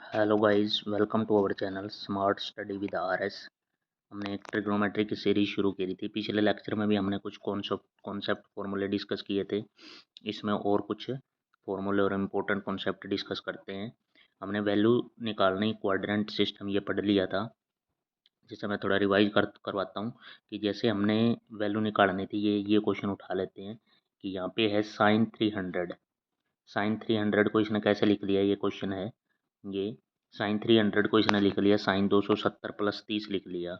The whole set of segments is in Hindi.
Hello guys, welcome to our channel smart study with RS. हमने एक ट्रिग्नोमेट्री की सीरीज शुरू करी थी। पिछले लेक्चर में भी हमने कुछ कॉन्सेप्ट फॉर्मूले डिस्कस किए थे। इसमें और कुछ फॉर्मूले और इम्पोर्टेंट कॉन्सेप्ट डिस्कस करते हैं। हमने वैल्यू निकालने क्वाड्रेंट सिस्टम ये पढ़ लिया था, जिसे मैं थोड़ा रिवाइज करवाता हूँ कि जैसे हमने वैल्यू निकालनी थी। ये क्वेश्चन उठा लेते हैं कि यहाँ पे है साइन 300 को इसने कैसे लिख लिया। ये क्वेश्चन है। ये साइन 300 को इसने लिख लिया साइन 270 प्लस 30 लिख लिया।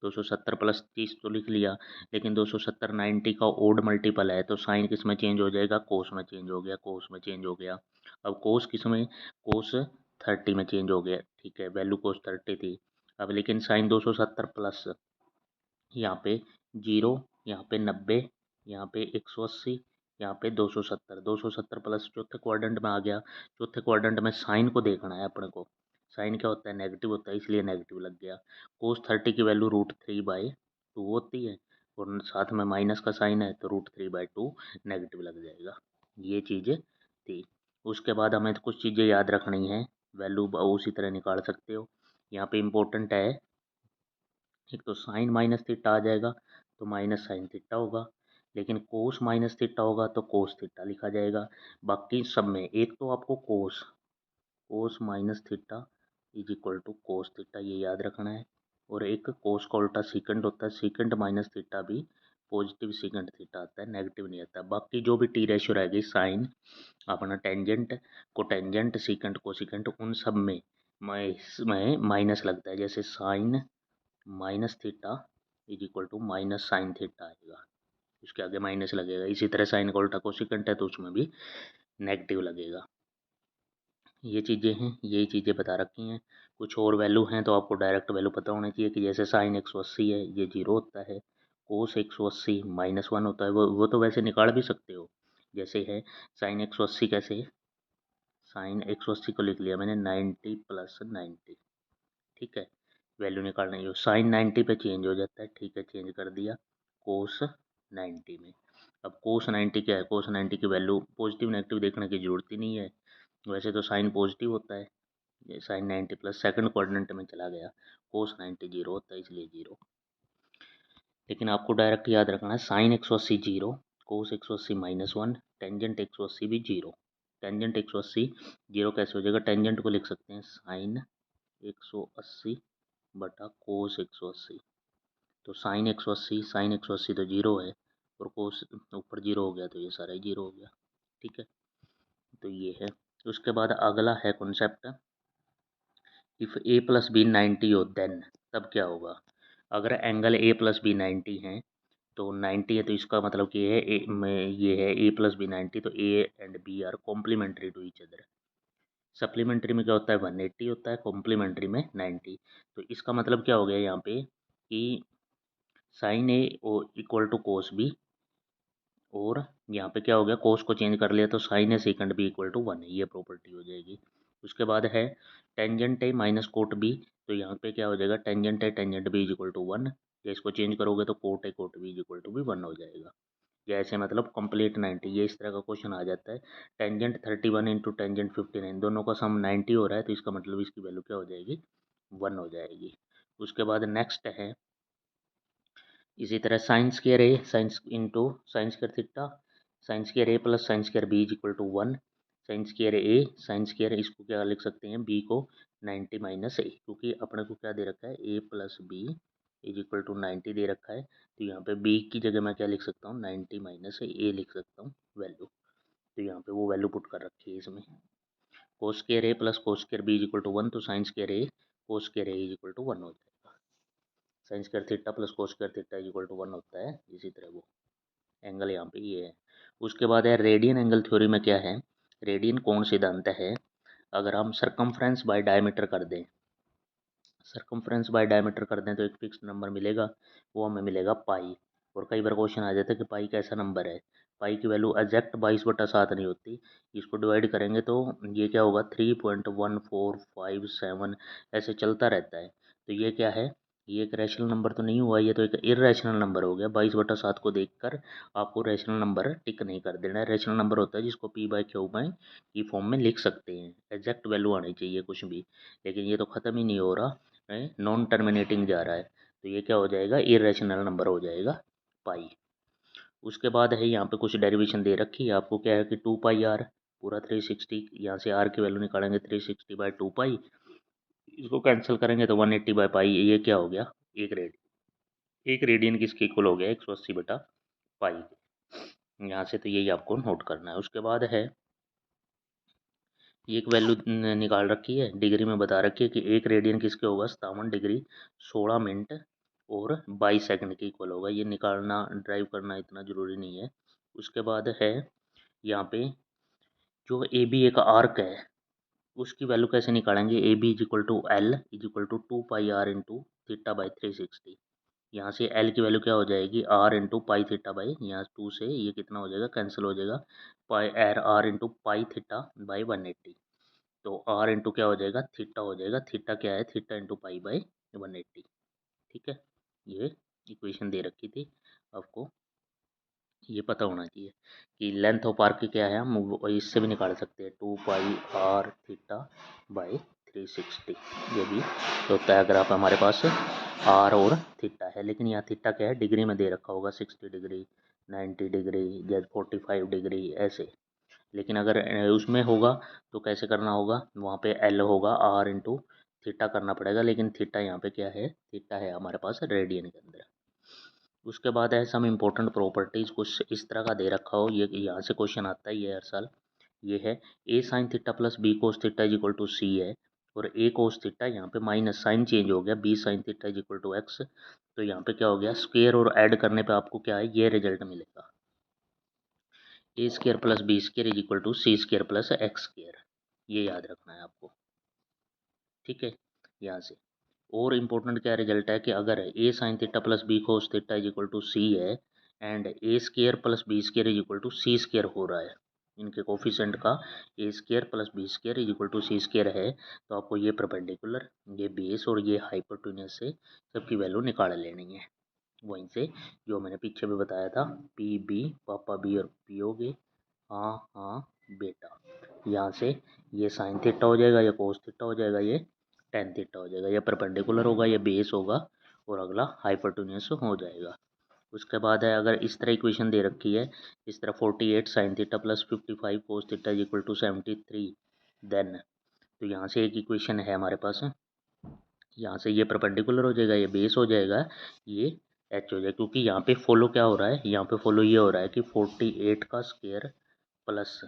270 प्लस 30 तो लिख लिया, लेकिन 270 90 का ओड मल्टीपल है, तो साइन किस में चेंज हो जाएगा? कोस में चेंज हो गया। कोस में चेंज हो गया। अब कोस किस में? कोस 30 में चेंज हो गया। ठीक है, वैल्यू कोस 30 थी। अब लेकिन साइन 270 प्लस यहाँ पे 0, यहाँ पे 90, यहाँ पे 180, यहाँ पे 270। 270 प्लस चौथे क्वाड्रेंट में आ गया। चौथे क्वाड्रेंट में साइन को देखना है अपने को। साइन क्या होता है? नेगेटिव होता है, इसलिए नेगेटिव लग गया। कोस 30 की वैल्यू √3/2 होती है, और साथ में माइनस का साइन है, तो √3/2 नेगेटिव लग जाएगा। ये चीज़ थी। उसके बाद हमें कुछ चीज़ें याद रखनी है। वैल्यू उसी तरह निकाल सकते हो। यहाँ पे इम्पोर्टेंट है, एक तो साइन माइनस थीटा आ जाएगा, तो माइनस साइन थीटा होगा। लेकिन कोस माइनस थीटा होगा तो कोस थीटा लिखा जाएगा। बाकी सब में एक तो आपको cos cos minus theta is equal to cos theta, ये याद रखना है। और एक कोस का उल्टा सीकेंड होता है, सीकेंड माइनस थीटा भी पॉजिटिव सीकेंड थीटा आता है, नेगेटिव नहीं आता। बाकी जो भी टी रेशियो रहेगी, साइन अपना टेंजेंट को टेंजेंट, सीकेंड को सीकेंड, उन सब में माइनस लगता है। जैसे sine minus theta is equal to minus sine theta आएगा, उसके आगे माइनस लगेगा। इसी तरह साइन का उल्टा कोसिकेंट है, तो उसमें भी नेगेटिव लगेगा। ये चीज़ें हैं, यही चीज़ें बता रखी हैं। कुछ और वैल्यू हैं तो आपको डायरेक्ट वैल्यू पता होनी चाहिए, कि जैसे साइन 180 है, ये 0 होता है। कोस 180 -1 होता है। वो तो वैसे निकाल भी सकते हो। जैसे है साइन 180, कैसे? साइन 180 को लिख लिया मैंने 90 प्लस 90। ठीक है, वैल्यू निकालना है। साइन 90 पे चेंज हो जाता है। ठीक है, चेंज कर दिया कोस 90 में। अब कोस 90 क्या है? कोस 90 की वैल्यू पॉजिटिव नेगेटिव देखने की जरूरत ही नहीं है। वैसे तो साइन पॉजिटिव होता है। ये साइन 90 प्लस सेकंड क्वाड्रेंट में चला गया, कोस 90 0 होता है, इसलिए 0। लेकिन आपको डायरेक्ट याद रखना है, साइन 180 0, कोस 180 -1, टेंजेंट 180 भी 0। टेंजेंट 180 0 कैसे हो जाएगा? टेंजेंट को लिख सकते हैं साइन 180 बटा कोस 180। तो साइन 180 तो 0 है, और कोस ऊपर 0 हो गया, तो ये सारा ही 0 हो गया। ठीक है, तो ये है। उसके बाद अगला है concept, if A plus B 90 हो देन, तब क्या होगा? अगर एंगल ए प्लस बी 90 है, तो 90 है, तो इसका मतलब कि ये है ए प्लस बी 90, तो A and B are complementary to each other. Supplementary में क्या होता है? 180 होता है, कॉम्प्लीमेंट्री में 90। तो इसका मतलब क्या हो गया यहाँ पे कि sine A equal to cos B, और यहाँ पे क्या हो गया? कोस को चेंज कर लिया, तो sine A secant B equal to 1 है, ये प्रॉपर्टी हो जाएगी। उसके बाद है tangent A minus cot B, तो यहाँ पे क्या हो जाएगा? Tangent A tangent B is equal to 1। या इसको चेंज करोगे तो cot A cot B is equal to भी 1 हो जाएगा। या ऐसे मतलब कंप्लीट 90, ये इस तरह का क्वेश्चन आ जाता है। टेंजेंट 31 इंटू टेंजेंट 59, दोनों का सम 90 हो रहा है, तो इसका मतलब इसकी वैल्यू क्या हो जाएगी? 1 हो जाएगी। उसके बाद नेक्स्ट है इसी तरह sine square A sines into sine square theta, sine square A plus sine square B is equal to 1। Sine square A sine square, इसको क्या लिख सकते हैं? बी को 90 माइनस ए, क्योंकि अपने को क्या दे रखा है? A plus B is equal to 90 दे रखा है। तो यहाँ पे बी की जगह मैं क्या लिख सकता हूँ? 90 माइनस ए लिख सकता हूँ वैल्यू। तो यहाँ पे वो वैल्यू पुट कर रखी है इसमें। Cos square A plus cos square B is equal to 1, तो sine square A cos square A is equal to 1 हो जाएगा। Sine square theta plus cos square theta is equal to 1 होता है। इसी तरह वो एंगल यहाँ पे ये है। उसके बाद है रेडियन एंगल थ्योरी में क्या है? रेडियन कौन सिद्धांत है? अगर हम सरकमफ्रेंस बाय डायमीटर कर दें, सरकमफ्रेंस बाय डायमीटर कर दें, तो एक फिक्स नंबर मिलेगा, वो हमें मिलेगा पाई। और कई बार क्वेश्चन आ जाता है कि पाई कैसा नंबर है? पाई की वैल्यू एग्जैक्ट 22/7 नहीं होती। इसको डिवाइड करेंगे तो ये क्या होगा? 3.1457 ऐसे चलता रहता है। तो ये क्या है? ये एक रैशनल नंबर तो नहीं हुआ, ये तो एक इर्रेशनल नंबर हो गया। 22/7 को देखकर आपको रैशनल नंबर टिक नहीं कर देना है। रैशनल नंबर होता है जिसको P/Q में की फॉर्म में लिख सकते हैं, एग्जैक्ट वैल्यू आनी चाहिए कुछ भी, लेकिन ये तो ख़त्म ही नहीं हो रहा है, नॉन टर्मिनेटिंग जा रहा है, तो ये क्या हो जाएगा, इर्रेशनल नंबर हो जाएगा पाई। उसके बाद है यहाँ पे कुछ डेरिवेशन दे रखी है आपको, क्या है कि 2πr पूरा 360, यहाँ से r की वैल्यू निकालेंगे 360/2π, इसको कैंसिल करेंगे तो 180/पाई, ये क्या हो गया, एक रेडियन किसके इक्वल हो गया, 180/पाई। यहाँ से तो यही आपको नोट करना है। उसके बाद है ये एक वैल्यू निकाल रखी है, डिग्री में बता रखी है कि एक रेडियन किसके होगा, 57 डिग्री 16 मिनट और 22 सेकंड के इक्वल होगा। ये निकालना ड्राइव करना इतना ज़रूरी नहीं है। उसके बाद है यहाँ पे जो ए बी एक आर्क है, उसकी वैल्यू कैसे निकालेंगे, A B is equal to L is equal to 2πr into θ/360। यहाँ से एल की वैल्यू क्या हो जाएगी, R into pi theta by, यहाँ 2 से ये कितना हो जाएगा, कैंसिल हो जाएगा, pi R into pi theta by 180, तो आर इंटू क्या हो जाएगा, थीटा हो जाएगा, थीटा क्या है, थीटा इंटू पाई बाई 180। ठीक है, ये इक्वेशन दे रखी थी आपको, ये पता होना चाहिए कि लेंथ ऑफ आर्क क्या है, हम इससे भी निकाल सकते हैं, 2πr थीटा बाई 360, ये भी तो होता है। अगर आप हमारे पास आर और थीटा है, लेकिन यहाँ थीटा क्या है, डिग्री में दे रखा होगा, 60 डिग्री 90 डिग्री या 45 डिग्री ऐसे, लेकिन अगर उसमें होगा तो कैसे करना होगा, वहाँ पे एल होगा, आर इंटू थीटा करना पड़ेगा, लेकिन थीटा यहाँ पे क्या है, थीटा है हमारे पास रेडियन के अंदर। उसके बाद है सम इम्पोर्टेंट प्रॉपर्टीज़, कुछ इस तरह का दे रखा हो, ये यहाँ से क्वेश्चन आता ही है हर साल। ये है A sine theta plus B cos theta is equal to C है, और ए कोस थीटा यहाँ पे माइनस साइन चेंज हो गया, B sine theta is equal to X, तो यहाँ पे क्या हो गया, स्क्वेयर और ऐड करने पे आपको क्या है, ये रिजल्ट मिलेगा, A square plus B square is equal to C square plus X square, ये याद रखना है आपको। ठीक है, यहाँ से और इम्पोर्टेंट क्या रिजल्ट है कि अगर A sine theta plus B cos theta is equal to C है and A square plus B square is equal to C square हो रहा है, इनके कोफिशिएंट का A square plus B square is equal to C square है, तो आपको ये परपेंडिकुलर, ये बेस और ये हाइपोटेन्यूज से सबकी वैल्यू निकाल लेनी है। वहीं से जो मैंने पीछे भी बताया था, पी बी पापा बी और पी हो गए, हाँ हाँ बेटा, यहाँ से ये साइन थीटा हो जाएगा, ये कोस थीटा हो जाएगा, ये टेन थीटा हो जाएगा, ये परपेंडिकुलर होगा, ये बेस होगा और अगला हाइपोटेन्यूज हो जाएगा। उसके बाद है अगर इस तरह इक्वेशन दे रखी है, इस तरह 48 sine theta plus 55 cos theta is equal to 73, then तो यहाँ से एक इक्वेशन है हमारे पास, यहाँ से ये परपेंडिकुलर हो जाएगा, ये बेस हो जाएगा, ये एच हो जाएगा, क्योंकि यहाँ पे फॉलो क्या हो रहा है, यहाँ पे फॉलो ये हो रहा है कि 48 का स्क्वायर प्लस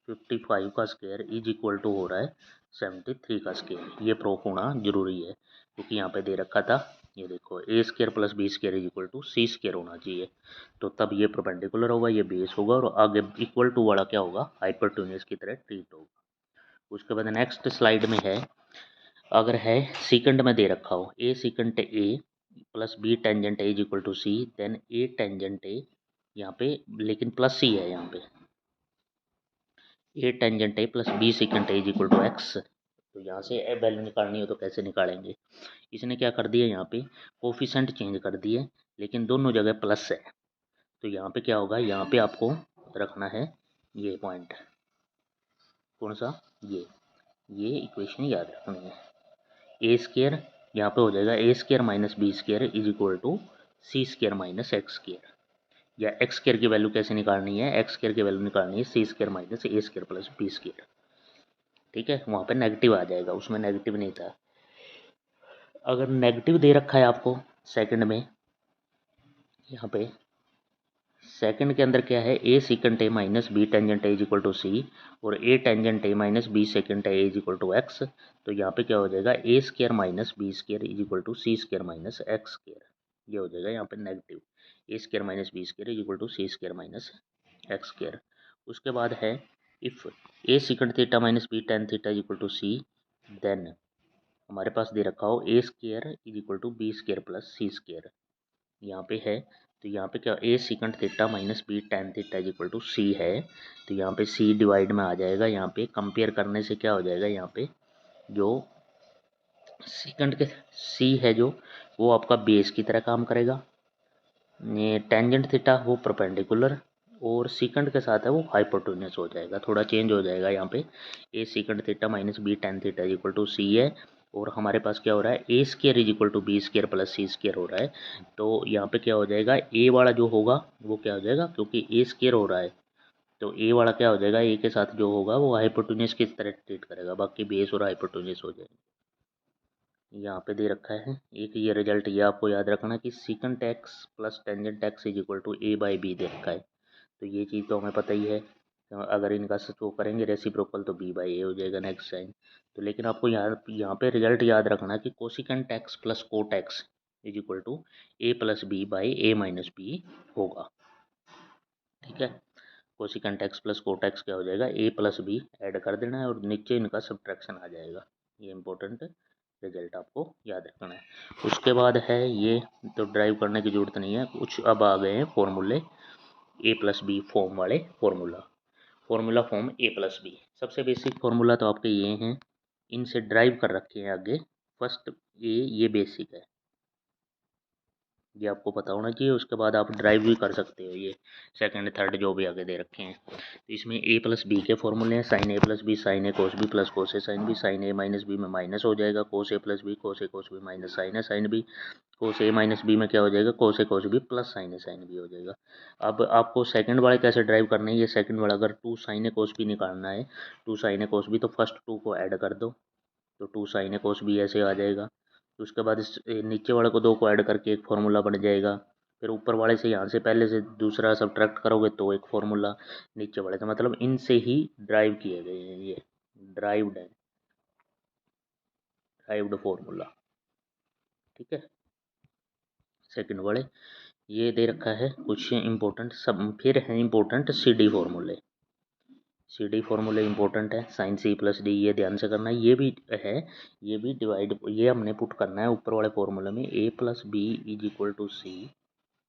55 का स्क्वायर इज इक्वल टू हो रहा है 73 का स्क्वायर, ये प्रूफ होना जरूरी है, क्योंकि यहाँ पे दे रखा था, ये देखो A square plus B square is equal to C square होना चाहिए, तो तब ये परपेंडिकुलर होगा, ये बेस होगा और आगे इक्वल टू वाला क्या होगा, हाइपोटेन्यूज की तरह ट्रीट होगा। उसके बाद नेक्स्ट स्लाइड में है, अगर है सीकेंड में दे रखा हो, A secant A plus B tangent A is equal to C, then A tangent A, यहाँ पे लेकिन प्लस सी है, यहाँ पे A tangent A plus B secant A is equal to X, तो यहाँ से वैल्यू निकालनी हो तो कैसे निकालेंगे, इसने क्या कर दिया, यहाँ पे कोफिशेंट चेंज कर दिए, लेकिन दोनों जगह प्लस है, तो यहाँ पे क्या होगा, यहाँ पे आपको रखना है ये पॉइंट, कौन सा, ये इक्वेशन याद रखनी है, ए स्केयर यहाँ पे हो जाएगा A square minus B square is equal to C square minus X square, या एक्स स्केयर की वैल्यू कैसे निकालनी है, एक्स स्केयर की वैल्यू निकालनी है C square minus A square plus B square. ठीक है, वहाँ पे नेगेटिव आ जाएगा, उसमें नेगेटिव नहीं था। अगर नेगेटिव दे रखा है आपको सेकंड में, यहाँ पे सेकंड के अंदर क्या है, A secant A minus B tangent A is equal to C और A tangent A minus B secant A is equal to X, तो यहाँ पे क्या हो जाएगा, A square minus B square is equal to C square minus X square, ये हो जाएगा यहाँ पे negative, A square minus B square is equal to C square minus X square. उसके बाद है if A secant theta minus B tan theta is equal to C, then हमारे पास दे रखा हो A square is equal to B square plus C square, यहाँ पे है, तो यहाँ पे क्या, A secant theta minus B tan theta is equal to C है, तो यहाँ पे सी डिवाइड में आ जाएगा, यहाँ पे कंपेयर करने से क्या हो जाएगा, यहाँ पे जो सेकंड के सी है जो वो आपका बेस की तरह काम करेगा, ये टेंजेंट थीटा वो परपेंडिकुलर, और सीकंड के साथ है वो हाइपोटेन्यूस हो जाएगा, थोड़ा चेंज हो जाएगा यहाँ पे। A secant theta minus B tan theta is equal to C है, और हमारे पास क्या हो रहा है A square is equal to B square plus C square हो रहा है। तो यहाँ पे क्या हो जाएगा, ए वाला जो होगा वो क्या हो जाएगा, क्योंकि ए स्केयर हो रहा है तो ए वाला क्या हो जाएगा, ए के साथ जो होगा वो हाइपोटेन्यूस की तरह ट्रीट करेगा, बाकी बेस और हाइपोटेन्यूस हो जाएगा। यहाँ पे दे रखा है एक ये रिजल्ट, ये आपको याद रखना कि secant X plus tangent X is equal to A by B दे रखा है। तो ये चीज़ तो हमें पता ही है, तो अगर इनका वो करेंगे रेसिप्रोकल तो बी बाई ए हो जाएगा नेक्स्ट साइन। तो लेकिन आपको यहाँ पे रिजल्ट याद रखना कि cosecant X plus cot X is equal to A plus B by A minus B होगा। ठीक है, cosecant X plus cot X क्या हो जाएगा, ए प्लस बी ऐड कर देना है और नीचे इनका सब्ट्रैक्शन आ जाएगा। ये इंपॉर्टेंट रिजल्ट आपको याद रखना है। उसके बाद है ये तो ड्राइव करने की जरूरत नहीं है, कुछ अब आ गए हैं फॉर्मूले ए प्लस बी फॉर्म वाले फॉर्मूला फॉर्म ए प्लस बी। सबसे बेसिक फॉर्मूला तो आपके ये हैं, इनसे ड्राइव कर रखे हैं आगे। फर्स्ट ये बेसिक है, ये आपको पता होना चाहिए। उसके बाद आप ड्राइव भी कर सकते हो ये सेकंड थर्ड जो भी आगे दे रखे हैं। तो इसमें ए प्लस बी के फॉर्मूले हैं, sign A plus B sign A cos B plus cos A sine B, sign A minus B में माइनस हो जाएगा, कोस ए प्लस बी कोस ए कोस बी माइनस साइन ए साइन बी, कोस ए माइनस बी में क्या हो जाएगा, कोस ए कोस बी प्लस साइन ए साइन बी हो जाएगा। अब आपको सेकंड वाले कैसे ड्राइव करना है, ये सेकंड वाला अगर two sine A cos B निकालना है, two sine A cos B तो फर्स्ट टू को ऐड कर दो, तो two sine A cos B ऐसे आ जाएगा। तो उसके बाद इस नीचे वाले को दो को ऐड करके एक फार्मूला बन जाएगा। फिर ऊपर वाले से यहाँ से पहले से दूसरा सब्ट्रैक्ट करोगे तो एक फार्मूला नीचे वाले से, मतलब इनसे ही ड्राइव किए गए हैं, ये ड्राइव्ड है, ड्राइव्ड फार्मूला। ठीक है, सेकंड वाले ये दे रखा है कुछ इंपॉर्टेंट सब, फिर है इंपॉर्टेंट सी डी फार्मूले। सी डी फार्मूले इंपॉर्टेंट है, साइन सी प्लस डी ये ध्यान से करना है, ये भी है, ये भी डिवाइड ये हमने पुट करना है ऊपर वाले फार्मूले में, A plus B is equal to C,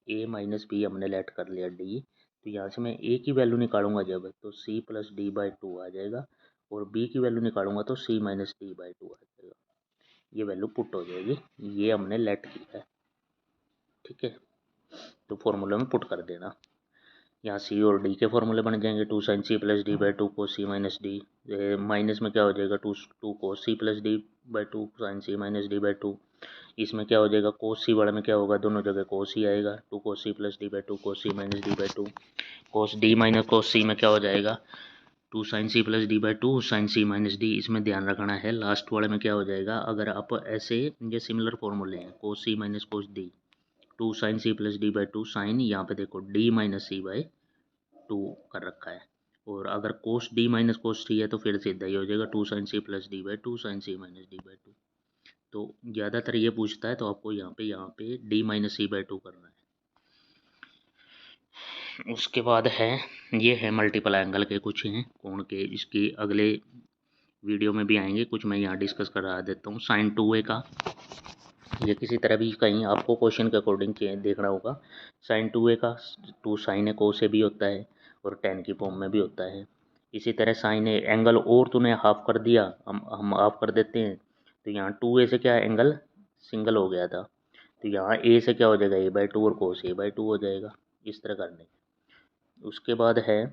A minus B हमने लेट कर लिया डी। तो यहाँ से मैं ए की वैल्यू निकालूंगा जब तो C plus D by two आ जाएगा, और बी की वैल्यू निकालूंगा तो C minus D by two आ जाएगा, ये वैल्यू पुट हो जाएगी, ये हमने लेट किया है। ठीक है, तो फॉर्मूला में पुट कर देना, यहाँ सी और डी के फॉर्मूले बन जाएंगे, two sine C plus D by two cos C minus D, minus में क्या हो जाएगा, two two cos C plus D by two sine C minus D by two. इसमें क्या हो जाएगा, कोस सी वाले में क्या होगा, दोनों जगह कोस ही आएगा, two cos C plus D by two cos C minus D by two, cos D minus cos C में क्या हो जाएगा, two sine C plus D by two sine C minus D. इसमें ध्यान रखना है लास्ट वाले में क्या हो जाएगा, अगर आप ऐसे ये सिमिलर फॉर्मूले हैं, cos C minus cos D, two sine C plus D by two sine, यहाँ पे देखो D minus C by two कर रखा है, और अगर cos D minus cos T है तो फिर सीधा ही हो जाएगा two sine C plus D by two sine C minus D by two. तो ज़्यादातर ये पूछता है तो आपको यहाँ पे D minus C by two करना है। उसके बाद है ये है मल्टीपल एंगल के कुछ हैं कोण के, इसकी अगले वीडियो में भी आएंगे, कुछ मैं यहाँ डिस्कस करा देता हूँ। साइन टू ए का ये किसी तरह भी कहीं आपको क्वेश्चन के अकॉर्डिंग देखना होगा। साइन टू ए का टू साइन ए को से भी होता है और टेन की फॉर्म में भी होता है। इसी तरह साइन ए एंगल और तूने हाफ कर दिया, हम हाफ कर देते हैं, तो यहाँ टू ए से क्या एंगल सिंगल हो गया था, तो यहाँ ए से क्या हो जाएगा ए बाई टू और कोस ए बाई टू हो जाएगा, इस तरह करने। उसके बाद है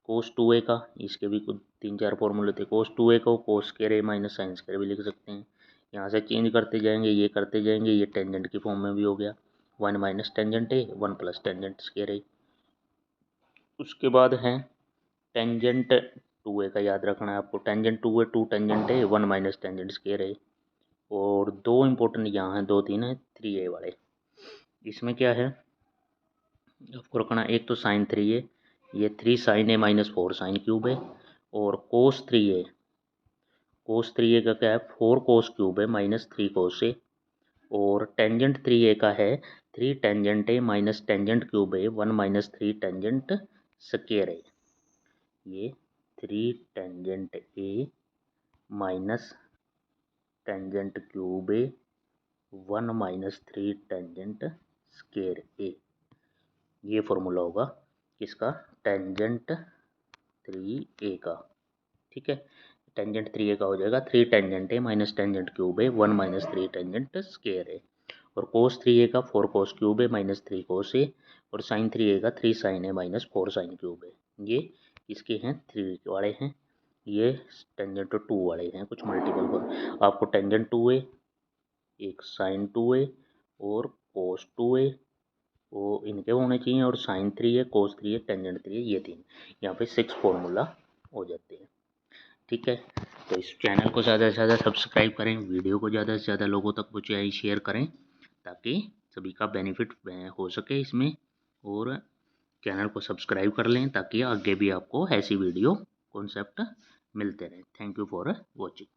कोस टू ए का, इसके भी कुछ तीन चार फॉर्मूले थे। कोस टू ए को कोस स्क्वायर ए माइनस साइन स्क्वायर भी लिख सकते हैं, यहाँ से चेंज करते जाएंगे, ये करते जाएंगे, ये टेंजेंट की फॉर्म में भी हो गया, one minus tangent A one plus tangent square A. उसके बाद है टेंजेंट टू ए का याद रखना है आपको, tangent two A two tangent A one minus tangent square A. और दो इंपॉर्टेंट यहाँ हैं, दो तीन है थ्री ए वाले, इसमें क्या है आपको रखना, एक तो साइन थ्री ए, ये थ्री साइन ए माइनस फोर साइन क्यूब है, और cos three A, cos three A का क्या है फोर कोस क्यूब है माइनस थ्री कोस ए, और टेंजेंट थ्री ए का है three tangent A minus tangent cube A one minus three tangent square A. ये three tangent A minus tangent cube A one minus three tangent square A, ये फॉर्मूला होगा किसका, टेंजेंट थ्री ए का। ठीक है, टेंजेंट 3a का हो जाएगा 3 tangent A minus tangent cube A 1 minus 3 tangent square A, और कोस 3a का 4 cos cube A minus 3 cos A, और साइन 3a का 3 साइन ए माइनस 4 साइन क्यूब ए। ये इसके हैं 3 वाले हैं, ये टेंजेंट 2 वाले हैं। कुछ मल्टीपल पर आपको टेंजेंट 2a, एक साइन 2a और कोस 2a वो इनके होने चाहिए, और साइन 3a कोस 3a टेंजेंट 3a, ये 3 यहाँ पे 6 फॉर्मूला हो जाते हैं। ठीक है, तो इस चैनल को ज़्यादा से ज़्यादा सब्सक्राइब करें, वीडियो को ज़्यादा से ज़्यादा लोगों तक पहुँचाएं, शेयर करें, ताकि सभी का बेनिफिट हो सके इसमें, और चैनल को सब्सक्राइब कर लें ताकि आगे भी आपको ऐसी वीडियो कॉन्सेप्ट मिलते रहें। Thank you for watching.